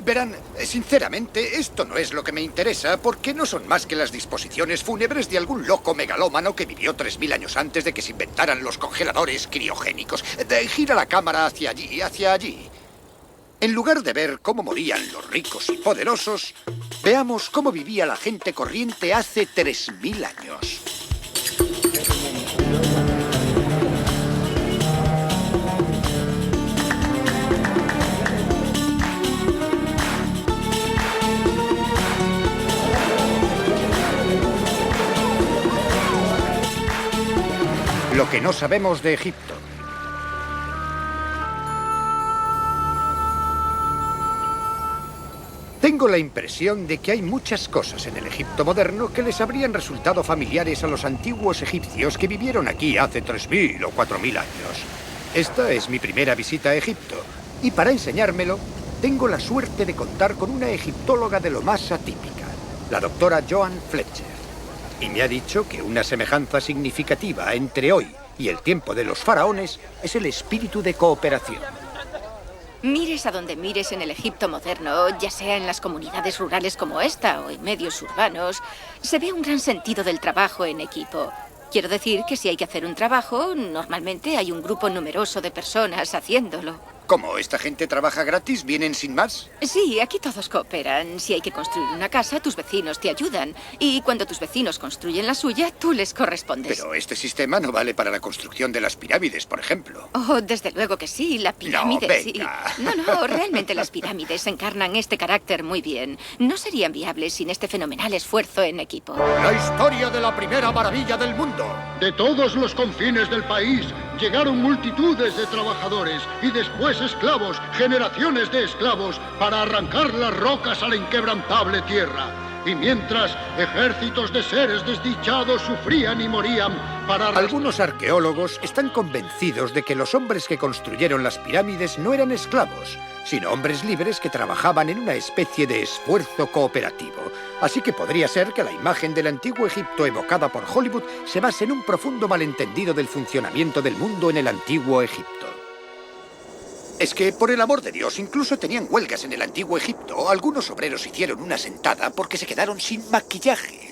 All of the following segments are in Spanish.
Verán, sinceramente, esto no es lo que me interesa, porque no son más que las disposiciones fúnebres de algún loco megalómano que vivió 3000 años antes de que se inventaran los congeladores criogénicos. Gira la cámara hacia allí, hacia allí. En lugar de ver cómo morían los ricos y poderosos, veamos cómo vivía la gente corriente hace 3000 años. Lo que no sabemos de Egipto. Tengo la impresión de que hay muchas cosas en el Egipto moderno que les habrían resultado familiares a los antiguos egipcios que vivieron aquí hace 3000 o 4000 años. Esta es mi primera visita a Egipto, y para enseñármelo, tengo la suerte de contar con una egiptóloga de lo más atípica, la doctora Joan Fletcher. Y me ha dicho que una semejanza significativa entre hoy y el tiempo de los faraones es el espíritu de cooperación. Mires a donde mires en el Egipto moderno, ya sea en las comunidades rurales como esta o en medios urbanos, se ve un gran sentido del trabajo en equipo. Quiero decir que si hay que hacer un trabajo, normalmente hay un grupo numeroso de personas haciéndolo. ¿Cómo? ¿Esta gente trabaja gratis? ¿Vienen sin más? Sí, aquí todos cooperan. Si hay que construir una casa, tus vecinos te ayudan. Y cuando tus vecinos construyen la suya, tú les correspondes. Pero este sistema no vale para la construcción de las pirámides, por ejemplo. Oh, desde luego que sí, la pirámide, no, sí. venga. No, realmente las pirámides encarnan este carácter muy bien. No serían viables sin este fenomenal esfuerzo en equipo. La historia de la primera maravilla del mundo. De todos los confines del país llegaron multitudes de trabajadores y después esclavos, generaciones de esclavos, para arrancar las rocas a la inquebrantable tierra. Y mientras ejércitos de seres desdichados sufrían y morían para... Algunos arqueólogos están convencidos de que los hombres que construyeron las pirámides no eran esclavos, sino hombres libres que trabajaban en una especie de esfuerzo cooperativo. Así que podría ser que la imagen del antiguo Egipto evocada por Hollywood se base en un profundo malentendido del funcionamiento del mundo en el antiguo Egipto. Es que, por el amor de Dios, incluso tenían huelgas en el antiguo Egipto. Algunos obreros hicieron una sentada porque se quedaron sin maquillaje.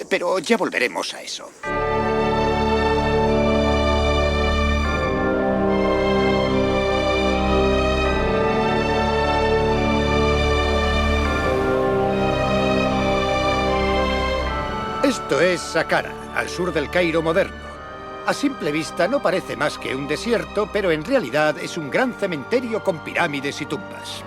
Pero ya volveremos a eso. Esto es Saqqara, al sur del Cairo moderno. A simple vista no parece más que un desierto, pero en realidad es un gran cementerio con pirámides y tumbas.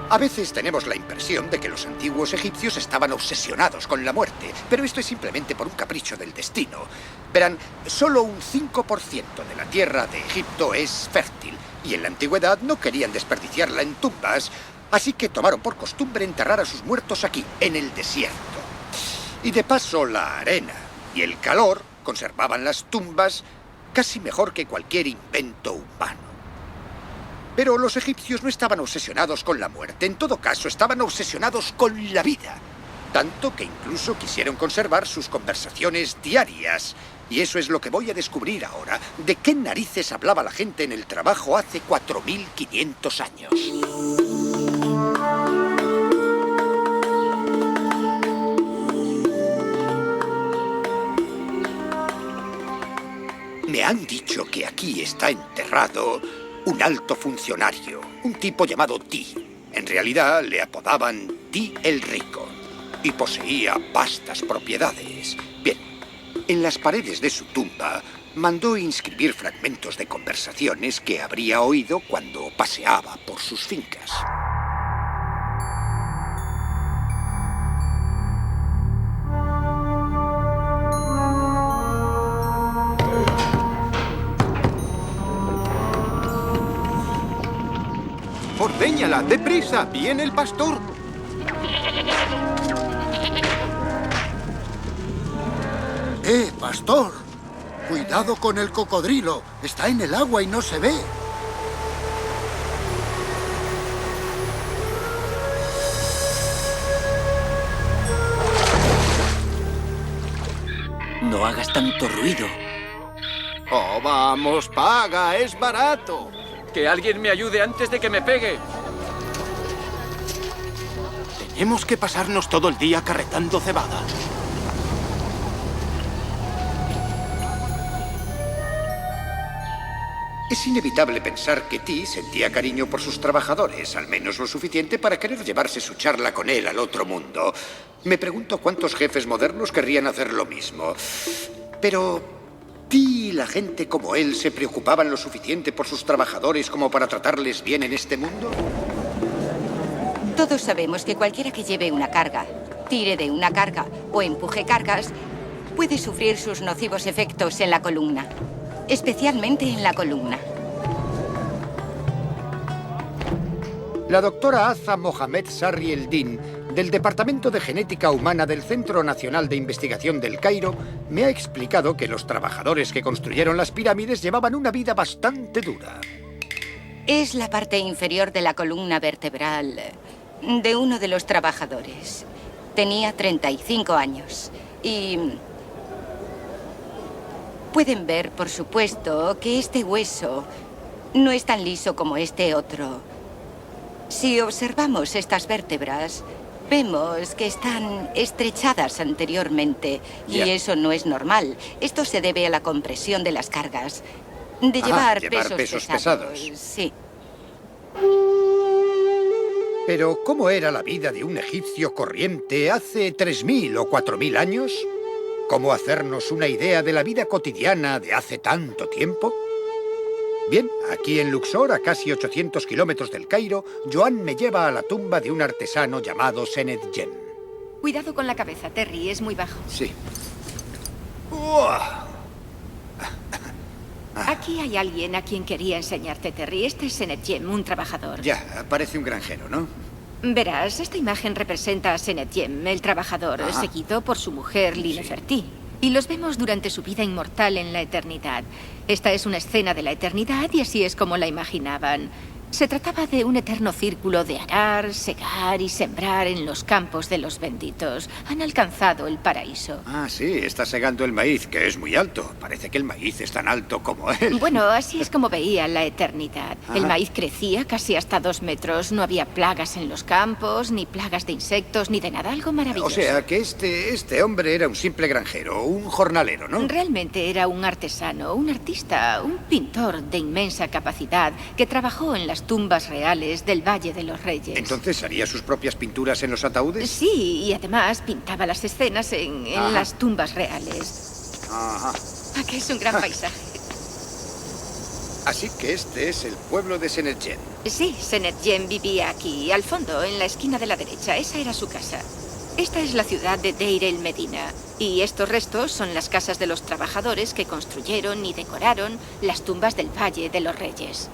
A veces tenemos la impresión de que los antiguos egipcios estaban obsesionados con la muerte, pero esto es simplemente por un capricho del destino. Verán, solo un 5% de la tierra de Egipto es fértil, y en la antigüedad no querían desperdiciarla en tumbas, así que tomaron por costumbre enterrar a sus muertos aquí, en el desierto. Y de paso, la arena y el calor conservaban las tumbas casi mejor que cualquier invento humano. Pero los egipcios no estaban obsesionados con la muerte. En todo caso, estaban obsesionados con la vida. Tanto que incluso quisieron conservar sus conversaciones diarias. Y eso es lo que voy a descubrir ahora. ¿De qué narices hablaba la gente en el trabajo hace 4500 años? Me han dicho que aquí está enterrado un alto funcionario, un tipo llamado Ti. En realidad le apodaban Ti el Rico y poseía vastas propiedades. Bien, en las paredes de su tumba mandó inscribir fragmentos de conversaciones que habría oído cuando paseaba por sus fincas. ¡Ordeñala! ¡Deprisa! ¡Viene el pastor! ¡Pastor! Cuidado con el cocodrilo. Está en el agua y no se ve. No hagas tanto ruido. Oh, vamos, paga, es barato. Que alguien me ayude antes de que me pegue. Tenemos que pasarnos todo el día carretando cebada. Es inevitable pensar que Ti sentía cariño por sus trabajadores, al menos lo suficiente para querer llevarse su charla con él al otro mundo. Me pregunto cuántos jefes modernos querrían hacer lo mismo. Pero Ti y la gente como él se preocupaban lo suficiente por sus trabajadores como para tratarles bien en este mundo. Todos sabemos que cualquiera que lleve una carga, tire de una carga o empuje cargas, puede sufrir sus nocivos efectos en la columna. Especialmente en la columna. La doctora Aza Mohamed Sarri Eldin, del Departamento de Genética Humana del Centro Nacional de Investigación del Cairo, me ha explicado que los trabajadores que construyeron las pirámides llevaban una vida bastante dura. Es la parte inferior de la columna vertebral de uno de los trabajadores. Tenía 35 años y... pueden ver, por supuesto, que este hueso no es tan liso como este otro. Si observamos estas vértebras, vemos que están estrechadas anteriormente y eso no es normal. Esto se debe a la compresión de las cargas, de llevar pesos pesados. Sí. Pero, ¿cómo era la vida de un egipcio corriente hace 3.000 o 4.000 años? ¿Cómo hacernos una idea de la vida cotidiana de hace tanto tiempo? Bien, aquí en Luxor, a casi 800 kilómetros del Cairo, Joan me lleva a la tumba de un artesano llamado Senet Jem. Cuidado con la cabeza, Terry, es muy bajo. Sí. Aquí hay alguien a quien quería enseñarte, Terry. Este es Senet Jem, un trabajador. Ya, parece un granjero, ¿no? Verás, esta imagen representa a Senet Jem, el trabajador, seguido por su mujer, Linefertiti. Y los vemos durante su vida inmortal en la eternidad. Esta es una escena de la eternidad y así es como la imaginaban. Se trataba de un eterno círculo de arar, segar y sembrar en los campos de los benditos. Han alcanzado el paraíso. Ah, sí, está segando el maíz, que es muy alto. Parece que el maíz es tan alto como él. Bueno, así es como veía la eternidad. El maíz crecía casi hasta 2 metros. No había plagas en los campos, ni plagas de insectos, ni de nada. Algo maravilloso. O sea, que este hombre era un simple granjero, un jornalero, ¿no? Realmente era un artesano, un artista, un pintor de inmensa capacidad que trabajó en las tumbas reales del Valle de los Reyes. ¿Entonces haría sus propias pinturas en los ataúdes? Sí, y además pintaba las escenas en las tumbas reales. Ajá. ¿A que es un gran paisaje? Así que este es el pueblo de Senet Jem. Sí, Senet Jem vivía aquí, al fondo, en la esquina de la derecha. Esa era su casa. Esta es la ciudad de Deir el Medina. Y estos restos son las casas de los trabajadores que construyeron y decoraron las tumbas del Valle de los Reyes.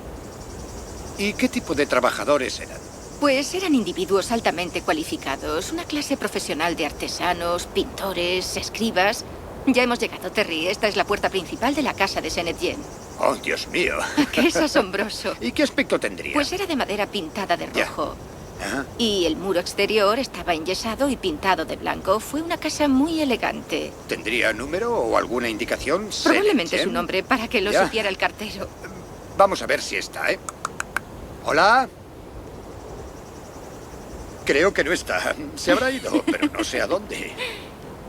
¿Y qué tipo de trabajadores eran? Pues eran individuos altamente cualificados, una clase profesional de artesanos, pintores, escribas. Ya hemos llegado, Terry. Esta es la puerta principal de la casa de Senet Jem. ¡Oh, Dios mío! ¡Qué es asombroso! ¿Y qué aspecto tendría? Pues era de madera pintada de rojo. Ajá. Y el muro exterior estaba enyesado y pintado de blanco. Fue una casa muy elegante. ¿Tendría número o alguna indicación? Probablemente Senet su Jem. nombre, para que lo Ya. supiera el cartero. Vamos a ver si está, ¿eh? ¿Hola? Creo que no está. Se habrá ido, pero no sé a dónde.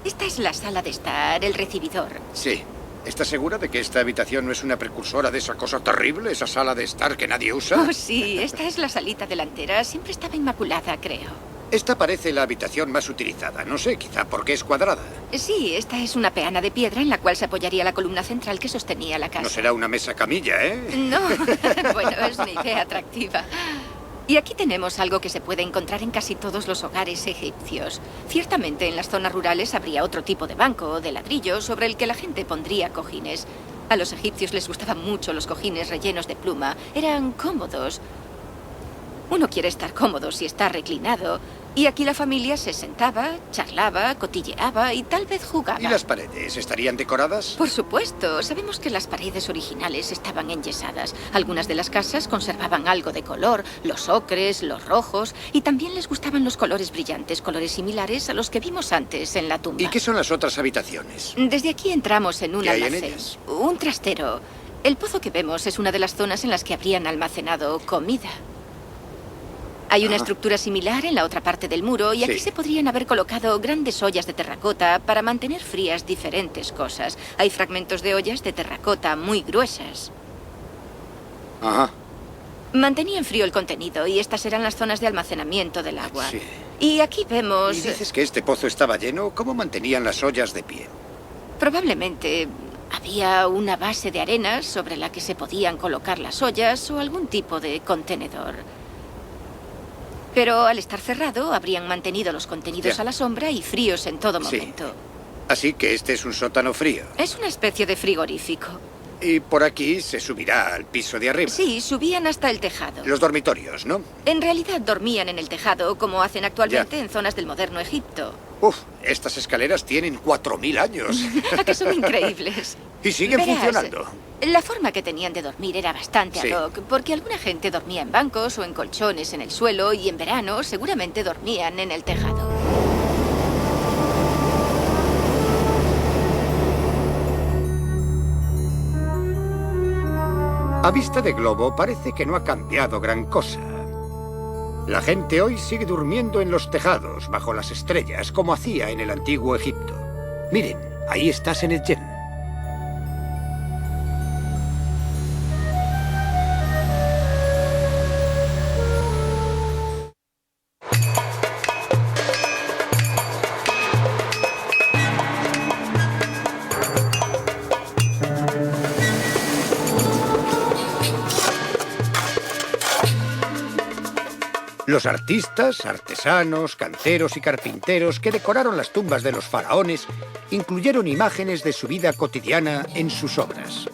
Esta es la sala de estar, el recibidor. Sí. ¿Estás segura de que esta habitación no es una precursora de esa cosa terrible, esa sala de estar que nadie usa? Oh, sí, esta es la salita delantera. Siempre estaba inmaculada, creo. Esta parece la habitación más utilizada. No sé, quizá porque es cuadrada. Sí, esta es una peana de piedra en la cual se apoyaría la columna central que sostenía la casa. No será una mesa camilla, ¿eh? No, bueno, es una idea atractiva. Y aquí tenemos algo que se puede encontrar en casi todos los hogares egipcios. Ciertamente en las zonas rurales habría otro tipo de banco o de ladrillo sobre el que la gente pondría cojines. A los egipcios les gustaban mucho los cojines rellenos de pluma. Eran cómodos. Uno quiere estar cómodo si está reclinado Y aquí la familia se sentaba, charlaba, cotilleaba y tal vez jugaba. ¿Y las paredes estarían decoradas? Por supuesto. Sabemos que las paredes originales estaban enyesadas. Algunas de las casas conservaban algo de color, los ocres, los rojos, y también les gustaban los colores brillantes, colores similares a los que vimos antes en la tumba. ¿Y qué son las otras habitaciones? Desde aquí entramos en un ¿Qué hay en almacén, ellas? un trastero. El pozo que vemos es una de las zonas en las que habrían almacenado comida. Hay una estructura similar en la otra parte del muro y aquí Sí. se podrían haber colocado grandes ollas de terracota para mantener frías diferentes cosas. Hay fragmentos de ollas de terracota muy gruesas. Ajá. Mantenían frío el contenido y estas eran las zonas de almacenamiento del agua. Sí. Y aquí vemos... ¿Y dices que este pozo estaba lleno? ¿Cómo mantenían las ollas de pie? Probablemente había una base de arena sobre la que se podían colocar las ollas o algún tipo de contenedor. Pero al estar cerrado, habrían mantenido los contenidos Ya. a la sombra y fríos en todo Sí. momento. Así que este es un sótano frío. Es una especie de frigorífico. Y por aquí se subirá al piso de arriba. Sí, subían hasta el tejado. Los dormitorios, ¿no? En realidad dormían en el tejado, como hacen actualmente en zonas del moderno Egipto. Uf, estas escaleras tienen 4000 años. ¿A que son increíbles? Y siguen Verás, funcionando. La forma que tenían de dormir era bastante Sí. ad hoc, porque alguna gente dormía en bancos o en colchones en el suelo y en verano seguramente dormían en el tejado. A vista de globo parece que no ha cambiado gran cosa. La gente hoy sigue durmiendo en los tejados, bajo las estrellas, como hacía en el antiguo Egipto. Miren, ahí está Senetjen. Los artistas, artesanos, canteros y carpinteros que decoraron las tumbas de los faraones incluyeron imágenes de su vida cotidiana en sus obras.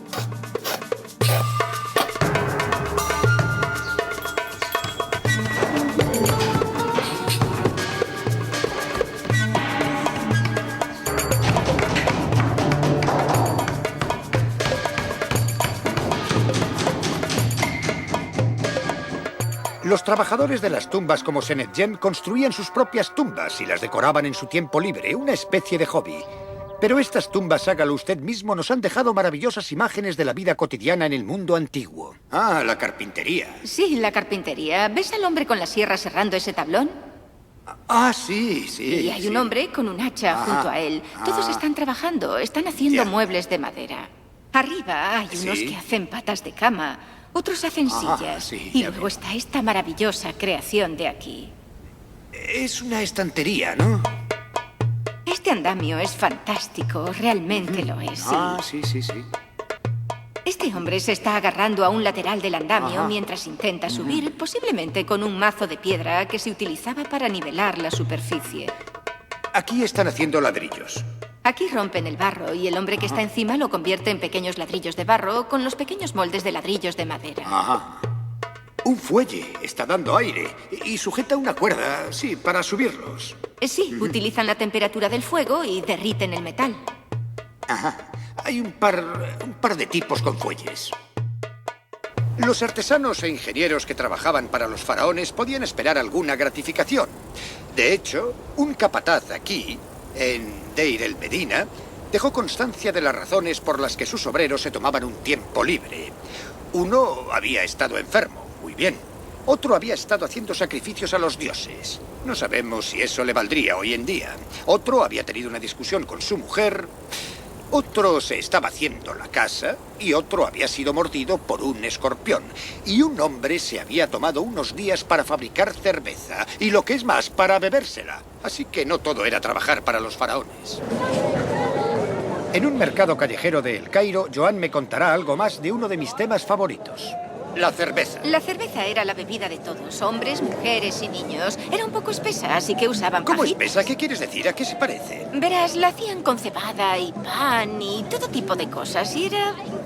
Los trabajadores de las tumbas como Senetjen construían sus propias tumbas y las decoraban en su tiempo libre, una especie de hobby. Pero estas tumbas, hágalo usted mismo, nos han dejado maravillosas imágenes de la vida cotidiana en el mundo antiguo. Ah, la carpintería. Sí, la carpintería. ¿Ves al hombre con la sierra serrando ese tablón? Ah, sí, sí. Y hay sí. un hombre con un hacha junto a él. Todos están trabajando, están haciendo Ya. muebles de madera. Arriba hay unos Sí. que hacen patas de cama, otros hacen sillas. sí, Y ya luego veo. está esta maravillosa creación de aquí. Es una estantería, ¿no? Este andamio es fantástico, realmente lo es, sí. Ah, sí, sí, sí. Este hombre se está agarrando a un lateral del andamio mientras intenta subir, posiblemente con un mazo de piedra que se utilizaba para nivelar la superficie. Aquí están haciendo ladrillos. Aquí rompen el barro y el hombre que está encima lo convierte en pequeños ladrillos de barro con los pequeños moldes de ladrillos de madera. Ajá. Un fuelle está dando aire y sujeta una cuerda, sí, para subirlos. Sí, utilizan la temperatura del fuego y derriten el metal. Ajá. Hay un par de tipos con fuelles. Los artesanos e ingenieros que trabajaban para los faraones podían esperar alguna gratificación. De hecho, un capataz aquí, en Deir el Medina, dejó constancia de las razones por las que sus obreros se tomaban un tiempo libre. Uno había estado enfermo, muy bien. Otro había estado haciendo sacrificios a los dioses. No sabemos si eso le valdría hoy en día. Otro había tenido una discusión con su mujer. Otro se estaba haciendo la casa y otro había sido mordido por un escorpión. Y un hombre se había tomado unos días para fabricar cerveza y lo que es más, para bebérsela. Así que no todo era trabajar para los faraones. En un mercado callejero de El Cairo, Joan me contará algo más de uno de mis temas favoritos. La cerveza. La cerveza era la bebida de todos, hombres, mujeres y niños. Era un poco espesa, así que usaban ¿Cómo pajitas. espesa? ¿Qué quieres decir? ¿A qué se parece? Verás, la hacían con cebada y pan y todo tipo de cosas. Y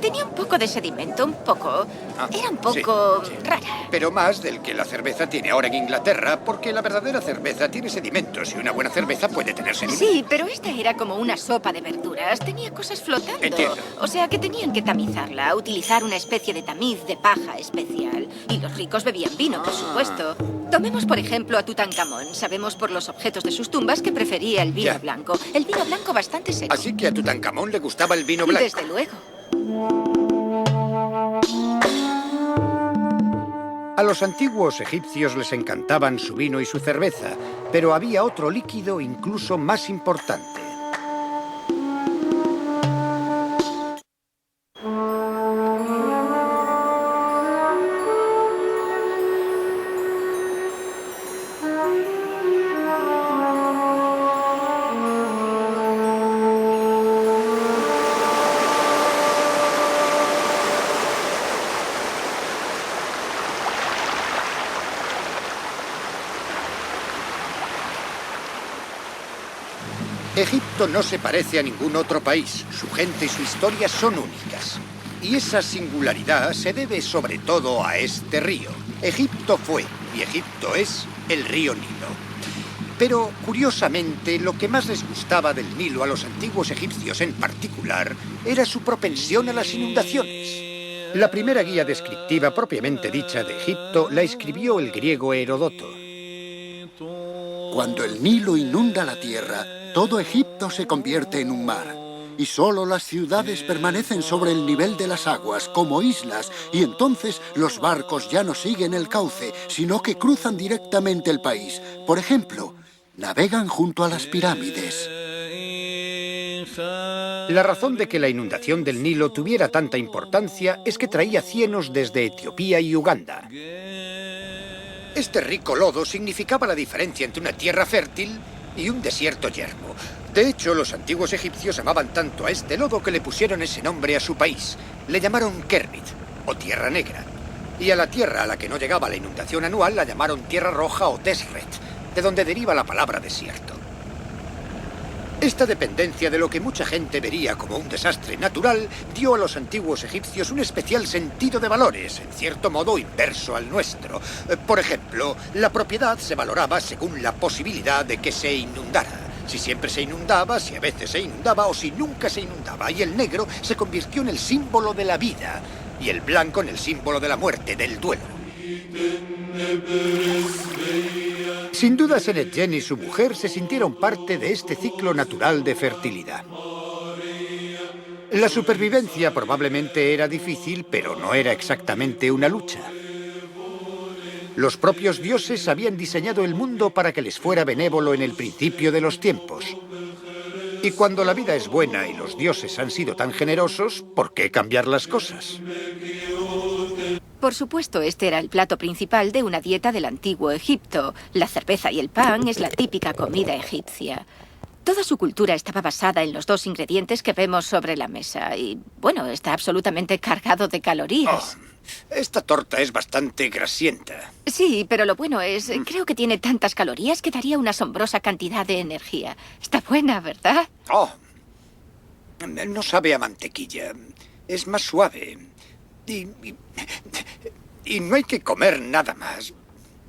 tenía un poco de sedimento, un poco. Era un poco sí. rara. Pero más del que la cerveza tiene ahora en Inglaterra, porque la verdadera cerveza tiene sedimentos y una buena cerveza puede tener sedimentos. Sí, pero esta era como una sopa de verduras. Tenía cosas flotando. Entiendo. O sea que tenían que tamizarla, utilizar una especie de tamiz de paja especial. Y los ricos bebían vino, por supuesto. Tomemos, por ejemplo, a Tutankamón. Sabemos por los objetos de sus tumbas que prefería el vino Ya. blanco. El vino blanco bastante seco. Así que a Tutankamón le gustaba el vino blanco. Desde luego. A los antiguos egipcios les encantaban su vino y su cerveza, pero había otro líquido incluso más importante. Egipto no se parece a ningún otro país. Su gente y su historia son únicas. Y esa singularidad se debe sobre todo a este río. Egipto fue, y Egipto es, el río Nilo. Pero, curiosamente, lo que más les gustaba del Nilo a los antiguos egipcios en particular era su propensión a las inundaciones. La primera guía descriptiva propiamente dicha de Egipto la escribió el griego Heródoto. Cuando el Nilo inunda la tierra, todo Egipto se convierte en un mar. Y solo las ciudades permanecen sobre el nivel de las aguas, como islas, y entonces los barcos ya no siguen el cauce, sino que cruzan directamente el país. Por ejemplo, navegan junto a las pirámides. La razón de que la inundación del Nilo tuviera tanta importancia es que traía cienos desde Etiopía y Uganda. Este rico lodo significaba la diferencia entre una tierra fértil y un desierto yermo. De hecho, los antiguos egipcios amaban tanto a este lodo que le pusieron ese nombre a su país. Le llamaron Kermit, o Tierra Negra. Y a la tierra a la que no llegaba la inundación anual la llamaron Tierra Roja o Desret, de donde deriva la palabra desierto. Esta dependencia de lo que mucha gente vería como un desastre natural dio a los antiguos egipcios un especial sentido de valores, en cierto modo inverso al nuestro. Por ejemplo, la propiedad se valoraba según la posibilidad de que se inundara. Si siempre se inundaba, si a veces se inundaba o si nunca se inundaba. Y el negro se convirtió en el símbolo de la vida y el blanco en el símbolo de la muerte, del duelo. Sin duda, Senetjen y su mujer se sintieron parte de este ciclo natural de fertilidad. La supervivencia probablemente era difícil, pero no era exactamente una lucha. Los propios dioses habían diseñado el mundo para que les fuera benévolo en el principio de los tiempos. Y cuando la vida es buena y los dioses han sido tan generosos, ¿por qué cambiar las cosas? Por supuesto, este era el plato principal de una dieta del antiguo Egipto. La cerveza y el pan es la típica comida egipcia. Toda su cultura estaba basada en los dos ingredientes que vemos sobre la mesa. Y, bueno, está absolutamente cargado de calorías. Oh, esta torta es bastante grasienta. Sí, pero lo bueno es, creo que tiene tantas calorías que daría una asombrosa cantidad de energía. Está buena, ¿verdad? Oh, no sabe a mantequilla. Es más suave. Y no hay que comer nada más.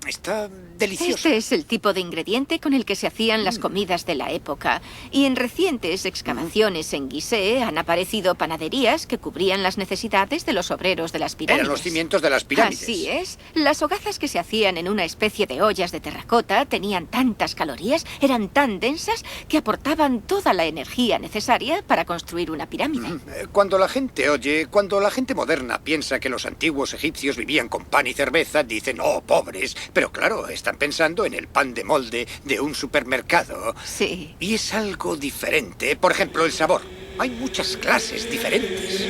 Está delicioso. Este es el tipo de ingrediente con el que se hacían las comidas de la época. Y en recientes excavaciones en Gizeh han aparecido panaderías que cubrían las necesidades de los obreros de las pirámides. Eran los cimientos de las pirámides. Así es. Las hogazas que se hacían en una especie de ollas de terracota tenían tantas calorías, eran tan densas, que aportaban toda la energía necesaria para construir una pirámide. Cuando la gente moderna piensa que los antiguos egipcios vivían con pan y cerveza, dicen, oh, pobres. Pero claro, están pensando en el pan de molde de un supermercado. Sí. Y es algo diferente. Por ejemplo, el sabor. Hay muchas clases diferentes.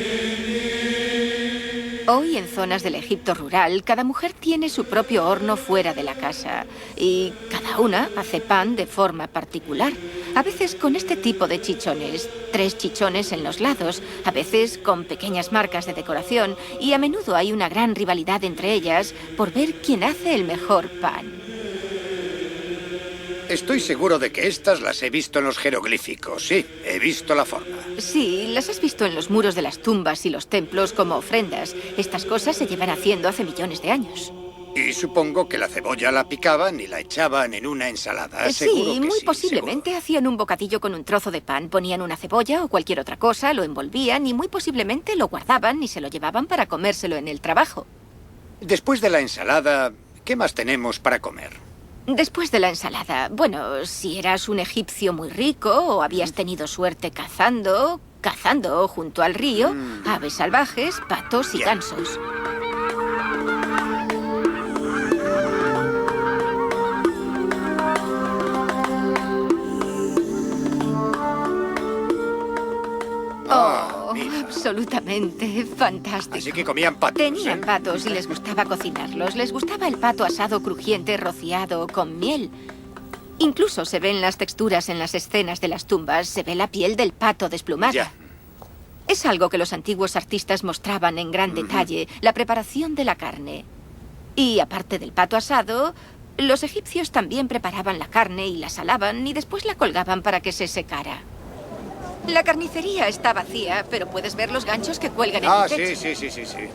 Hoy, en zonas del Egipto rural, cada mujer tiene su propio horno fuera de la casa. Y cada una hace pan de forma particular. A veces con este tipo de chichones, 3 chichones en los lados, a veces con pequeñas marcas de decoración, y a menudo hay una gran rivalidad entre ellas por ver quién hace el mejor pan. Estoy seguro de que estas las he visto en los jeroglíficos. Sí, he visto la forma. Sí, las has visto en los muros de las tumbas y los templos como ofrendas. Estas cosas se llevan haciendo hace millones de años. Y supongo que la cebolla la picaban y la echaban en una ensalada. Seguro Sí, que muy sí, posiblemente hacían un bocadillo con un trozo de pan, ponían una cebolla o cualquier otra cosa, lo envolvían y muy posiblemente lo guardaban y se lo llevaban para comérselo en el trabajo. Después de la ensalada, ¿qué más tenemos para comer? Después de la ensalada, bueno, si eras un egipcio muy rico o habías tenido suerte cazando junto al río, aves salvajes, patos y Bien. gansos. Mira. Absolutamente fantástico. Así que comían patos. Tenían ¿eh? patos y les gustaba cocinarlos. Les gustaba el pato asado crujiente rociado con miel. Incluso se ven las texturas en las escenas de las tumbas. Se ve la piel del pato desplumada. Ya. Es algo que los antiguos artistas mostraban en gran detalle, la preparación de la carne. Y aparte del pato asado, los egipcios también preparaban la carne y la salaban y después la colgaban para que se secara. La carnicería está vacía, pero puedes ver los ganchos que cuelgan en el techo. Sí.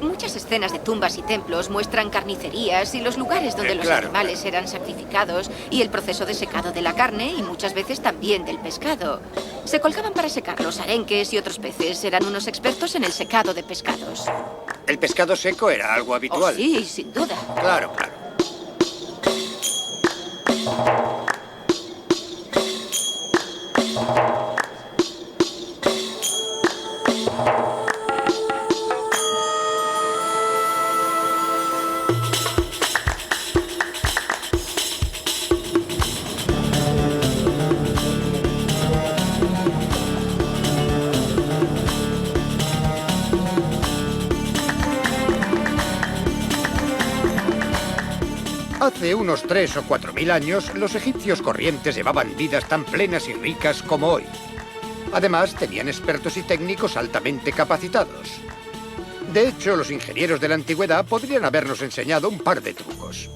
Muchas escenas de tumbas y templos muestran carnicerías y los lugares donde los claro, animales eran sacrificados y el proceso de secado de la carne y muchas veces también del pescado. Se colgaban para secar los arenques y otros peces. Eran unos expertos en el secado de pescados. El pescado seco era algo habitual. Oh, sí, sin duda. Claro. Hace unos 3 o 4 mil años, los egipcios corrientes llevaban vidas tan plenas y ricas como hoy. Además, tenían expertos y técnicos altamente capacitados. De hecho, los ingenieros de la antigüedad podrían habernos enseñado un par de trucos.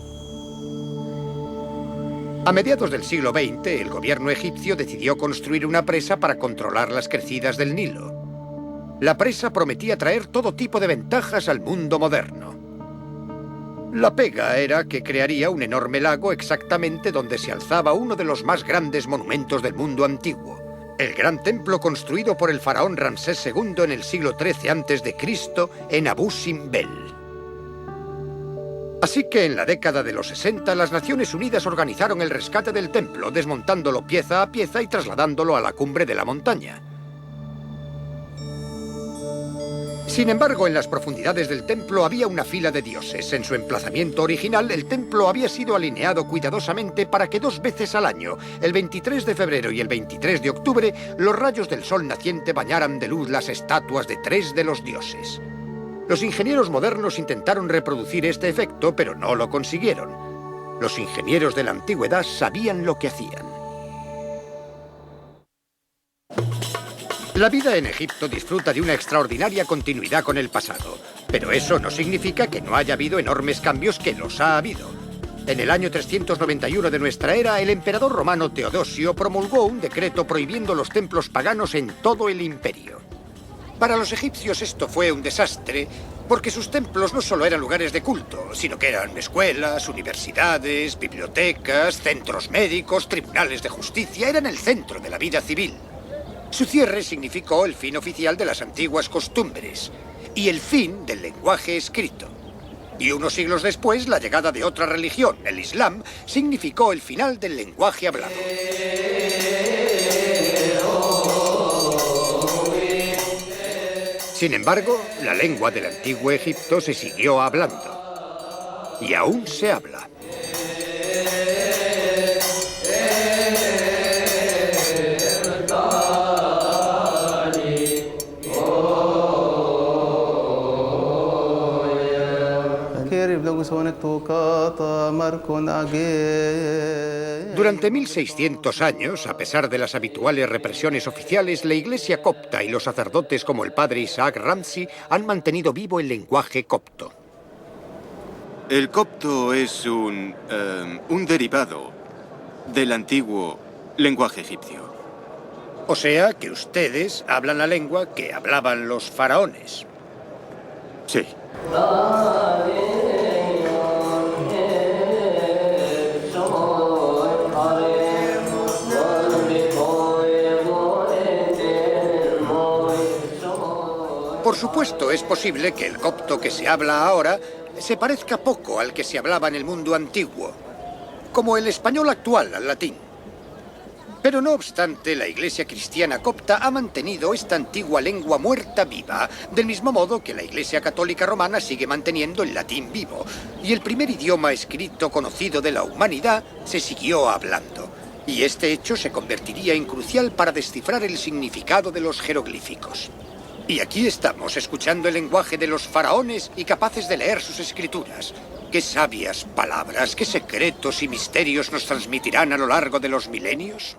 A mediados del siglo XX, el gobierno egipcio decidió construir una presa para controlar las crecidas del Nilo. La presa prometía traer todo tipo de ventajas al mundo moderno. La pega era que crearía un enorme lago exactamente donde se alzaba uno de los más grandes monumentos del mundo antiguo, el gran templo construido por el faraón Ramsés II en el siglo XIII a.C. en Abu Simbel. Así que en la década de los 60, las Naciones Unidas organizaron el rescate del templo, desmontándolo pieza a pieza y trasladándolo a la cumbre de la montaña. Sin embargo, en las profundidades del templo había una fila de dioses. En su emplazamiento original, el templo había sido alineado cuidadosamente para que 2 veces al año, el 23 de febrero y el 23 de octubre, los rayos del sol naciente bañaran de luz las estatuas de 3 de los dioses. Los ingenieros modernos intentaron reproducir este efecto, pero no lo consiguieron. Los ingenieros de la antigüedad sabían lo que hacían. La vida en Egipto disfruta de una extraordinaria continuidad con el pasado, pero eso no significa que no haya habido enormes cambios, que los ha habido. En el año 391 de nuestra era, el emperador romano Teodosio promulgó un decreto prohibiendo los templos paganos en todo el imperio. Para los egipcios esto fue un desastre, porque sus templos no solo eran lugares de culto, sino que eran escuelas, universidades, bibliotecas, centros médicos, tribunales de justicia, eran el centro de la vida civil. Su cierre significó el fin oficial de las antiguas costumbres y el fin del lenguaje escrito. Y unos siglos después, la llegada de otra religión, el Islam, significó el final del lenguaje hablado. Sin embargo, la lengua del antiguo Egipto se siguió hablando. Y aún se habla. Durante 1600 años, a pesar de las habituales represiones oficiales, la Iglesia copta y los sacerdotes como el padre Isaac Ramsey han mantenido vivo el lenguaje copto. El copto es un derivado del antiguo lenguaje egipcio. O sea que ustedes hablan la lengua que hablaban los faraones. Sí. Por supuesto, es posible que el copto que se habla ahora se parezca poco al que se hablaba en el mundo antiguo, como el español actual al latín. Pero no obstante, la Iglesia cristiana copta ha mantenido esta antigua lengua muerta viva, del mismo modo que la Iglesia católica romana sigue manteniendo el latín vivo, y el primer idioma escrito conocido de la humanidad se siguió hablando. Y este hecho se convertiría en crucial para descifrar el significado de los jeroglíficos. Y aquí estamos, escuchando el lenguaje de los faraones y capaces de leer sus escrituras. Qué sabias palabras, qué secretos y misterios nos transmitirán a lo largo de los milenios.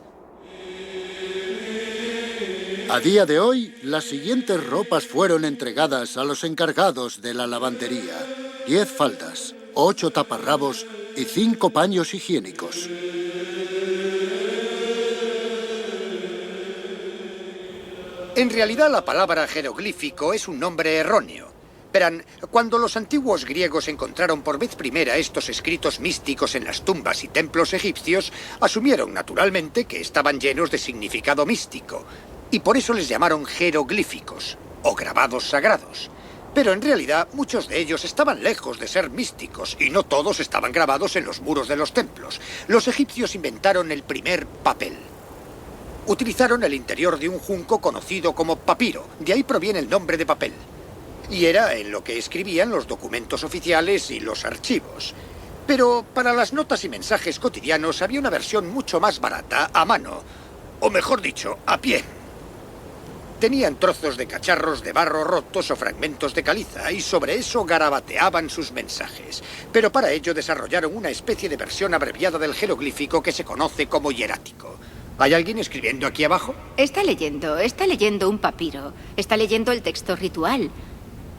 A día de hoy, las siguientes ropas fueron entregadas a los encargados de la lavandería. 10 faldas, 8 taparrabos y 5 paños higiénicos. En realidad, la palabra jeroglífico es un nombre erróneo. Verán, cuando los antiguos griegos encontraron por vez primera estos escritos místicos en las tumbas y templos egipcios, asumieron naturalmente que estaban llenos de significado místico, y por eso les llamaron jeroglíficos, o grabados sagrados. Pero en realidad, muchos de ellos estaban lejos de ser místicos, y no todos estaban grabados en los muros de los templos. Los egipcios inventaron el primer papel. Utilizaron el interior de un junco conocido como papiro, de ahí proviene el nombre de papel. Y era en lo que escribían los documentos oficiales y los archivos. Pero para las notas y mensajes cotidianos había una versión mucho más barata, a mano, o mejor dicho, a pie. Tenían trozos de cacharros de barro rotos o fragmentos de caliza, y sobre eso garabateaban sus mensajes. Pero para ello desarrollaron una especie de versión abreviada del jeroglífico que se conoce como hierático. ¿Hay alguien escribiendo aquí abajo? Está leyendo un papiro. Está leyendo el texto ritual.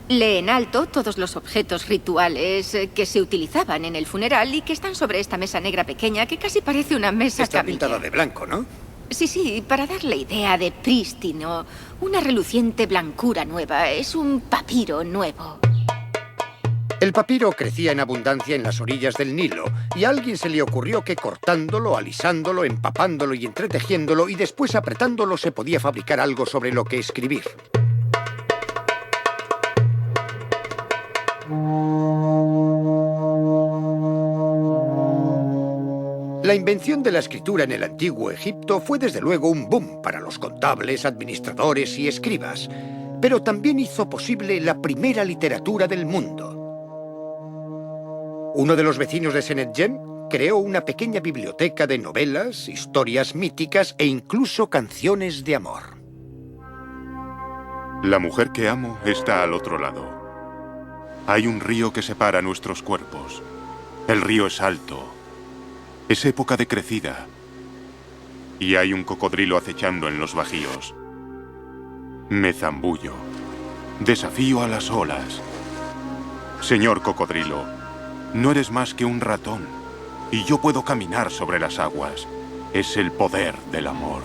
Lee en alto todos los objetos rituales que se utilizaban en el funeral y que están sobre esta mesa negra pequeña que casi parece una mesa Está camilla. pintada de blanco, ¿no? Sí, para darle idea de prístino, una reluciente blancura nueva. Es un papiro nuevo. El papiro crecía en abundancia en las orillas del Nilo, y a alguien se le ocurrió que cortándolo, alisándolo, empapándolo y entretejiéndolo, y después apretándolo se podía fabricar algo sobre lo que escribir. La invención de la escritura en el antiguo Egipto fue desde luego un boom para los contables, administradores y escribas, pero también hizo posible la primera literatura del mundo. Uno de los vecinos de Senetjem creó una pequeña biblioteca de novelas, historias míticas e incluso canciones de amor. La mujer que amo está al otro lado. Hay un río que separa nuestros cuerpos. El río es alto. Es época de crecida. Y hay un cocodrilo acechando en los bajíos. Me zambullo. Desafío a las olas. Señor cocodrilo, no eres más que un ratón. Y yo puedo caminar sobre las aguas. Es el poder del amor.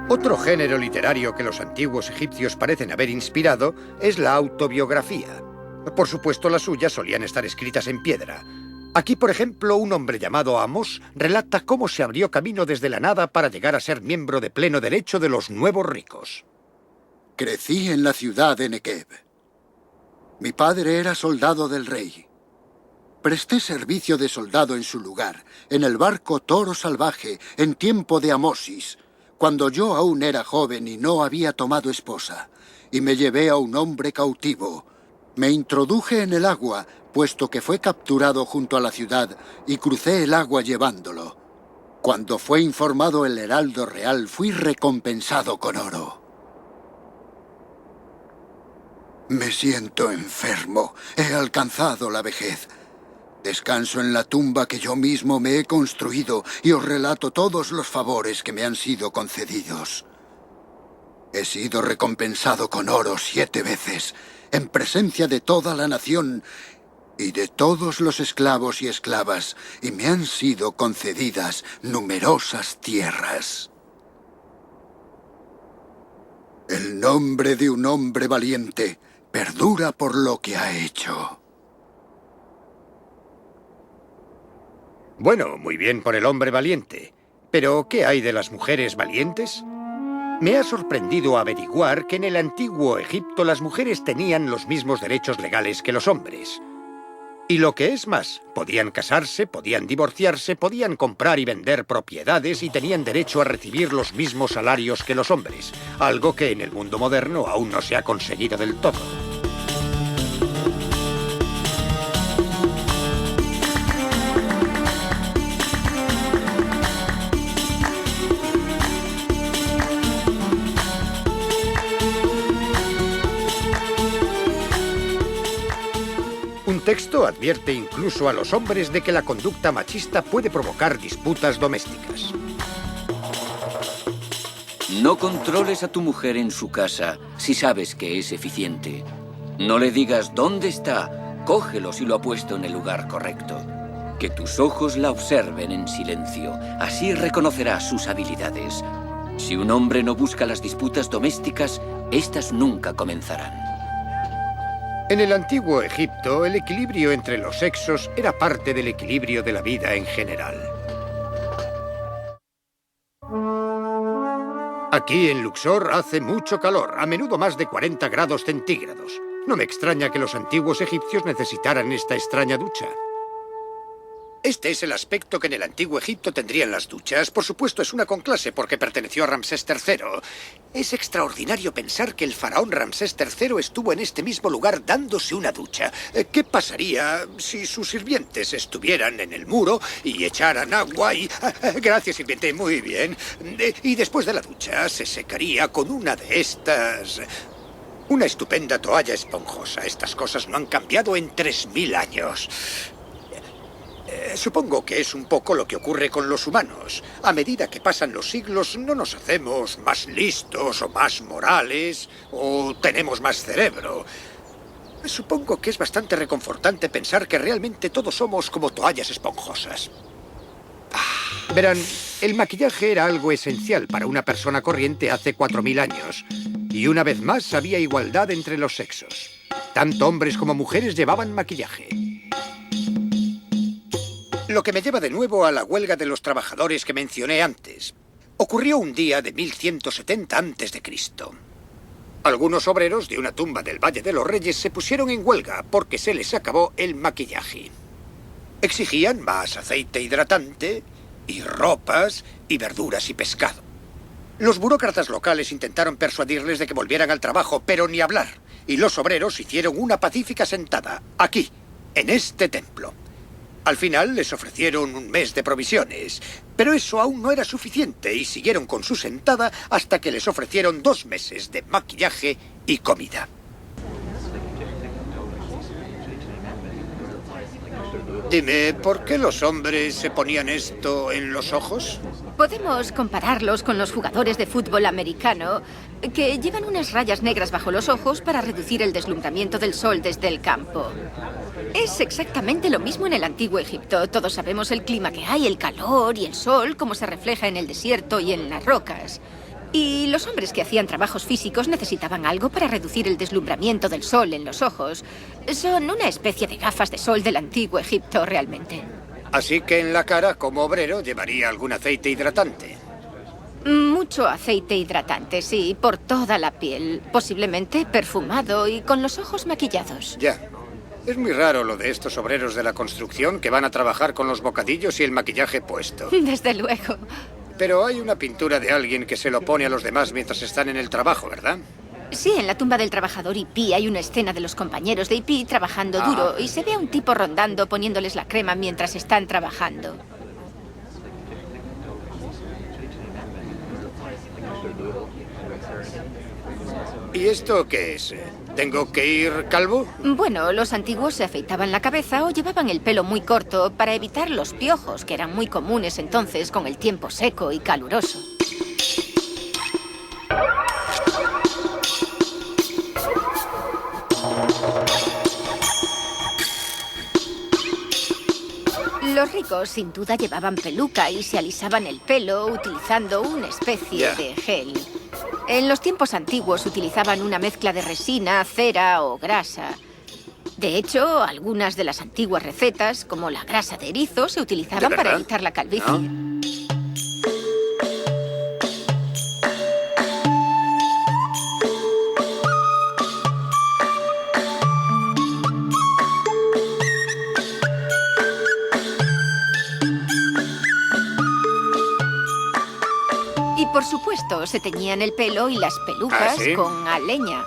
Otro género literario que los antiguos egipcios parecen haber inspirado es la autobiografía. Por supuesto, las suyas solían estar escritas en piedra. Aquí, por ejemplo, un hombre llamado Amos relata cómo se abrió camino desde la nada para llegar a ser miembro de pleno derecho de los nuevos ricos. Crecí en la ciudad de Negev. Mi padre era soldado del rey. Presté servicio de soldado en su lugar, en el barco Toro Salvaje, en tiempo de Amosis, cuando yo aún era joven y no había tomado esposa, y me llevé a un hombre cautivo. Me introduje en el agua, puesto que fue capturado junto a la ciudad, y crucé el agua llevándolo. Cuando fue informado el heraldo real, fui recompensado con oro. Me siento enfermo. He alcanzado la vejez. Descanso en la tumba que yo mismo me he construido y os relato todos los favores que me han sido concedidos. He sido recompensado con oro 7 veces, en presencia de toda la nación y de todos los esclavos y esclavas, y me han sido concedidas numerosas tierras. El nombre de un hombre valiente perdura por lo que ha hecho. Bueno, muy bien por el hombre valiente. Pero, ¿qué hay de las mujeres valientes? Me ha sorprendido averiguar que en el antiguo Egipto las mujeres tenían los mismos derechos legales que los hombres. Y lo que es más, podían casarse, podían divorciarse, podían comprar y vender propiedades y tenían derecho a recibir los mismos salarios que los hombres, algo que en el mundo moderno aún no se ha conseguido del todo. Un texto advierte incluso a los hombres de que la conducta machista puede provocar disputas domésticas. No controles a tu mujer en su casa si sabes que es eficiente. No le digas dónde está, cógelo si lo ha puesto en el lugar correcto. Que tus ojos la observen en silencio, así reconocerás sus habilidades. Si un hombre no busca las disputas domésticas, estas nunca comenzarán. En el antiguo Egipto, el equilibrio entre los sexos era parte del equilibrio de la vida en general. Aquí en Luxor hace mucho calor, a menudo más de 40 grados centígrados. No me extraña que los antiguos egipcios necesitaran esta extraña ducha. Este es el aspecto que en el antiguo Egipto tendrían las duchas. Por supuesto, es una con clase porque perteneció a Ramsés III. Es extraordinario pensar que el faraón Ramsés III estuvo en este mismo lugar dándose una ducha. ¿Qué pasaría si sus sirvientes estuvieran en el muro y echaran agua y... Gracias, sirviente, muy bien. Y después de la ducha se secaría con una de estas... Una estupenda toalla esponjosa. Estas cosas no han cambiado en 3000 años. Supongo que es un poco lo que ocurre con los humanos. A medida que pasan los siglos, no nos hacemos más listos o más morales o tenemos más cerebro. Supongo que es bastante reconfortante pensar que realmente todos somos como toallas esponjosas. Verán, el maquillaje era algo esencial para una persona corriente hace 4000 años. Y una vez más había igualdad entre los sexos. Tanto hombres como mujeres llevaban maquillaje. Lo que me lleva de nuevo a la huelga de los trabajadores que mencioné antes. Ocurrió un día de 1170 a.C. Algunos obreros de una tumba del Valle de los Reyes se pusieron en huelga porque se les acabó el maquillaje. Exigían más aceite hidratante y ropas y verduras y pescado. Los burócratas locales intentaron persuadirles de que volvieran al trabajo, pero ni hablar. Y los obreros hicieron una pacífica sentada, aquí, en este templo. Al final les ofrecieron un mes de provisiones, pero eso aún no era suficiente y siguieron con su sentada hasta que les ofrecieron 2 meses de maquillaje y comida. Dime, ¿por qué los hombres se ponían esto en los ojos? Podemos compararlos con los jugadores de fútbol americano que llevan unas rayas negras bajo los ojos para reducir el deslumbramiento del sol desde el campo. Es exactamente lo mismo en el antiguo Egipto. Todos sabemos el clima que hay, el calor y el sol, cómo se refleja en el desierto y en las rocas. Y los hombres que hacían trabajos físicos necesitaban algo para reducir el deslumbramiento del sol en los ojos. Son una especie de gafas de sol del antiguo Egipto, realmente. Así que en la cara, como obrero, llevaría algún aceite hidratante. Mucho aceite hidratante, sí, por toda la piel. Posiblemente perfumado y con los ojos maquillados. Ya. Es muy raro lo de estos obreros de la construcción que van a trabajar con los bocadillos y el maquillaje puesto. Desde luego. Pero hay una pintura de alguien que se lo pone a los demás mientras están en el trabajo, ¿verdad? Sí, en la tumba del trabajador Hippí hay una escena de los compañeros de Hippí trabajando duro y se ve a un tipo rondando poniéndoles la crema mientras están trabajando. ¿Y esto qué es? ¿Tengo que ir calvo? Bueno, los antiguos se afeitaban la cabeza o llevaban el pelo muy corto para evitar los piojos, que eran muy comunes entonces con el tiempo seco y caluroso. Los ricos sin duda llevaban peluca y se alisaban el pelo utilizando una especie de gel. En los tiempos antiguos utilizaban una mezcla de resina, cera o grasa. De hecho, algunas de las antiguas recetas, como la grasa de erizo, se utilizaban para evitar la calvicie. ¿No? Y por supuesto, se teñían el pelo y las pelucas con aleña.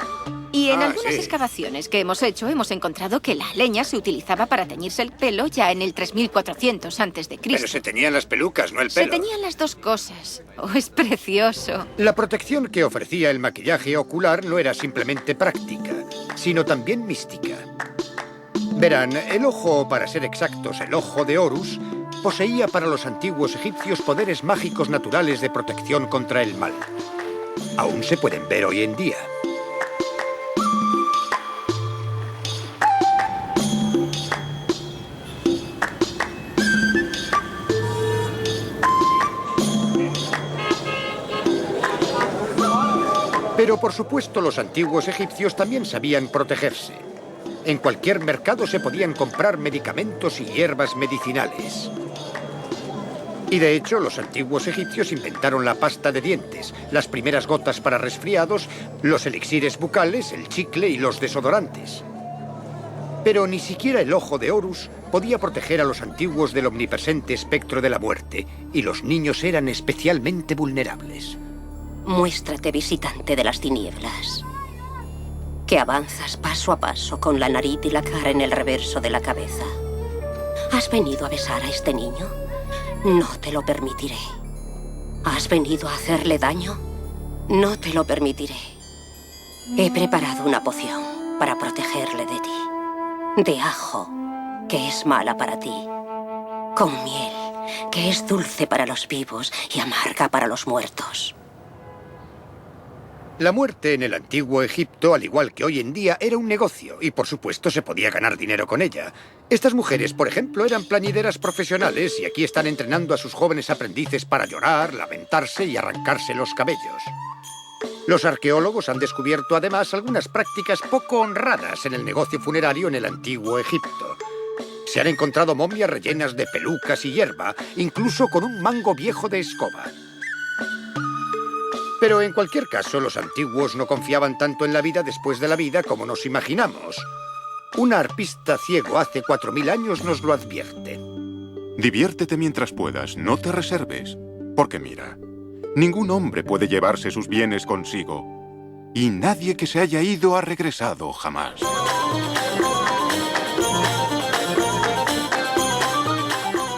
Y en algunas excavaciones que hemos hecho, hemos encontrado que la leña se utilizaba para teñirse el pelo ya en el 3400 a.C. Pero se teñían las pelucas, no el pelo. Se teñían las dos cosas. Oh, es precioso. La protección que ofrecía el maquillaje ocular no era simplemente práctica, sino también mística. Verán, el ojo, para ser exactos, el ojo de Horus, poseía para los antiguos egipcios poderes mágicos naturales de protección contra el mal. Aún se pueden ver hoy en día. Pero por supuesto los antiguos egipcios también sabían protegerse. En cualquier mercado se podían comprar medicamentos y hierbas medicinales. Y de hecho, los antiguos egipcios inventaron la pasta de dientes, las primeras gotas para resfriados, los elixires bucales, el chicle y los desodorantes. Pero ni siquiera el ojo de Horus podía proteger a los antiguos del omnipresente espectro de la muerte, y los niños eran especialmente vulnerables. Muéstrate, visitante de las tinieblas, que avanzas paso a paso con la nariz y la cara en el reverso de la cabeza. ¿Has venido a besar a este niño? No te lo permitiré. ¿Has venido a hacerle daño? No te lo permitiré. He preparado una poción para protegerle de ti. De ajo, que es mala para ti. Con miel, que es dulce para los vivos y amarga para los muertos. La muerte en el antiguo Egipto, al igual que hoy en día, era un negocio y, por supuesto, se podía ganar dinero con ella. Estas mujeres, por ejemplo, eran plañideras profesionales y aquí están entrenando a sus jóvenes aprendices para llorar, lamentarse y arrancarse los cabellos. Los arqueólogos han descubierto, además, algunas prácticas poco honradas en el negocio funerario en el antiguo Egipto. Se han encontrado momias rellenas de pelucas y hierba, incluso con un mango viejo de escoba. Pero en cualquier caso, los antiguos no confiaban tanto en la vida después de la vida como nos imaginamos. Un arpista ciego hace 4000 años nos lo advierte. Diviértete mientras puedas, no te reserves. Porque mira, ningún hombre puede llevarse sus bienes consigo. Y nadie que se haya ido ha regresado jamás.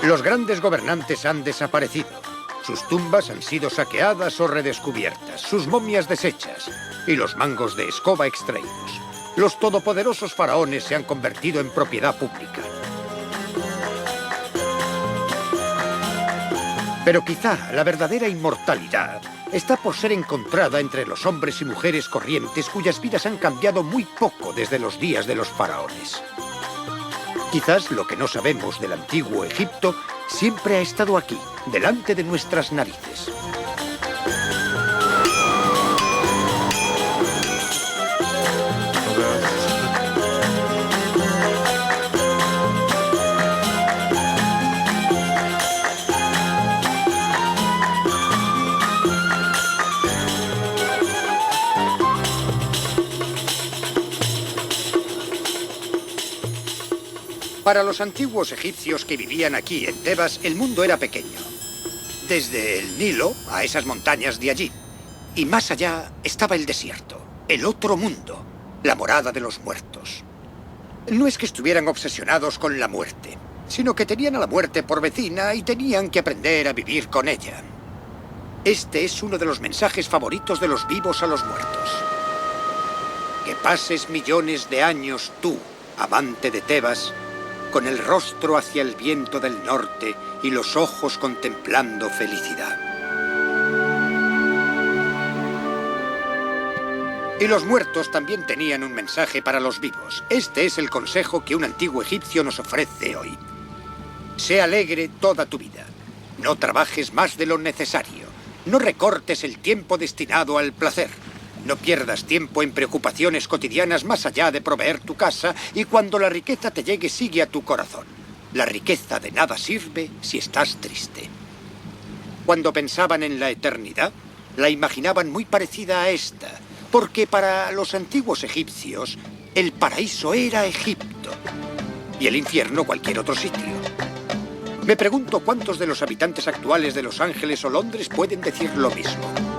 Los grandes gobernantes han desaparecido. Sus tumbas han sido saqueadas o redescubiertas, sus momias deshechas y los mangos de escoba extraídos. Los todopoderosos faraones se han convertido en propiedad pública. Pero quizá la verdadera inmortalidad está por ser encontrada entre los hombres y mujeres corrientes cuyas vidas han cambiado muy poco desde los días de los faraones. Quizás lo que no sabemos del antiguo Egipto siempre ha estado aquí, delante de nuestras narices. Para los antiguos egipcios que vivían aquí en Tebas, el mundo era pequeño. Desde el Nilo a esas montañas de allí. Y más allá estaba el desierto, el otro mundo, la morada de los muertos. No es que estuvieran obsesionados con la muerte, sino que tenían a la muerte por vecina y tenían que aprender a vivir con ella. Este es uno de los mensajes favoritos de los vivos a los muertos. Que pases millones de años tú, amante de Tebas, con el rostro hacia el viento del norte y los ojos contemplando felicidad. Y los muertos también tenían un mensaje para los vivos. Este es el consejo que un antiguo egipcio nos ofrece hoy. Sé alegre toda tu vida. No trabajes más de lo necesario. No recortes el tiempo destinado al placer. No pierdas tiempo en preocupaciones cotidianas más allá de proveer tu casa, y cuando la riqueza te llegue, sigue a tu corazón. La riqueza de nada sirve si estás triste. Cuando pensaban en la eternidad, la imaginaban muy parecida a esta, porque para los antiguos egipcios, el paraíso era Egipto y el infierno cualquier otro sitio. Me pregunto cuántos de los habitantes actuales de Los Ángeles o Londres pueden decir lo mismo.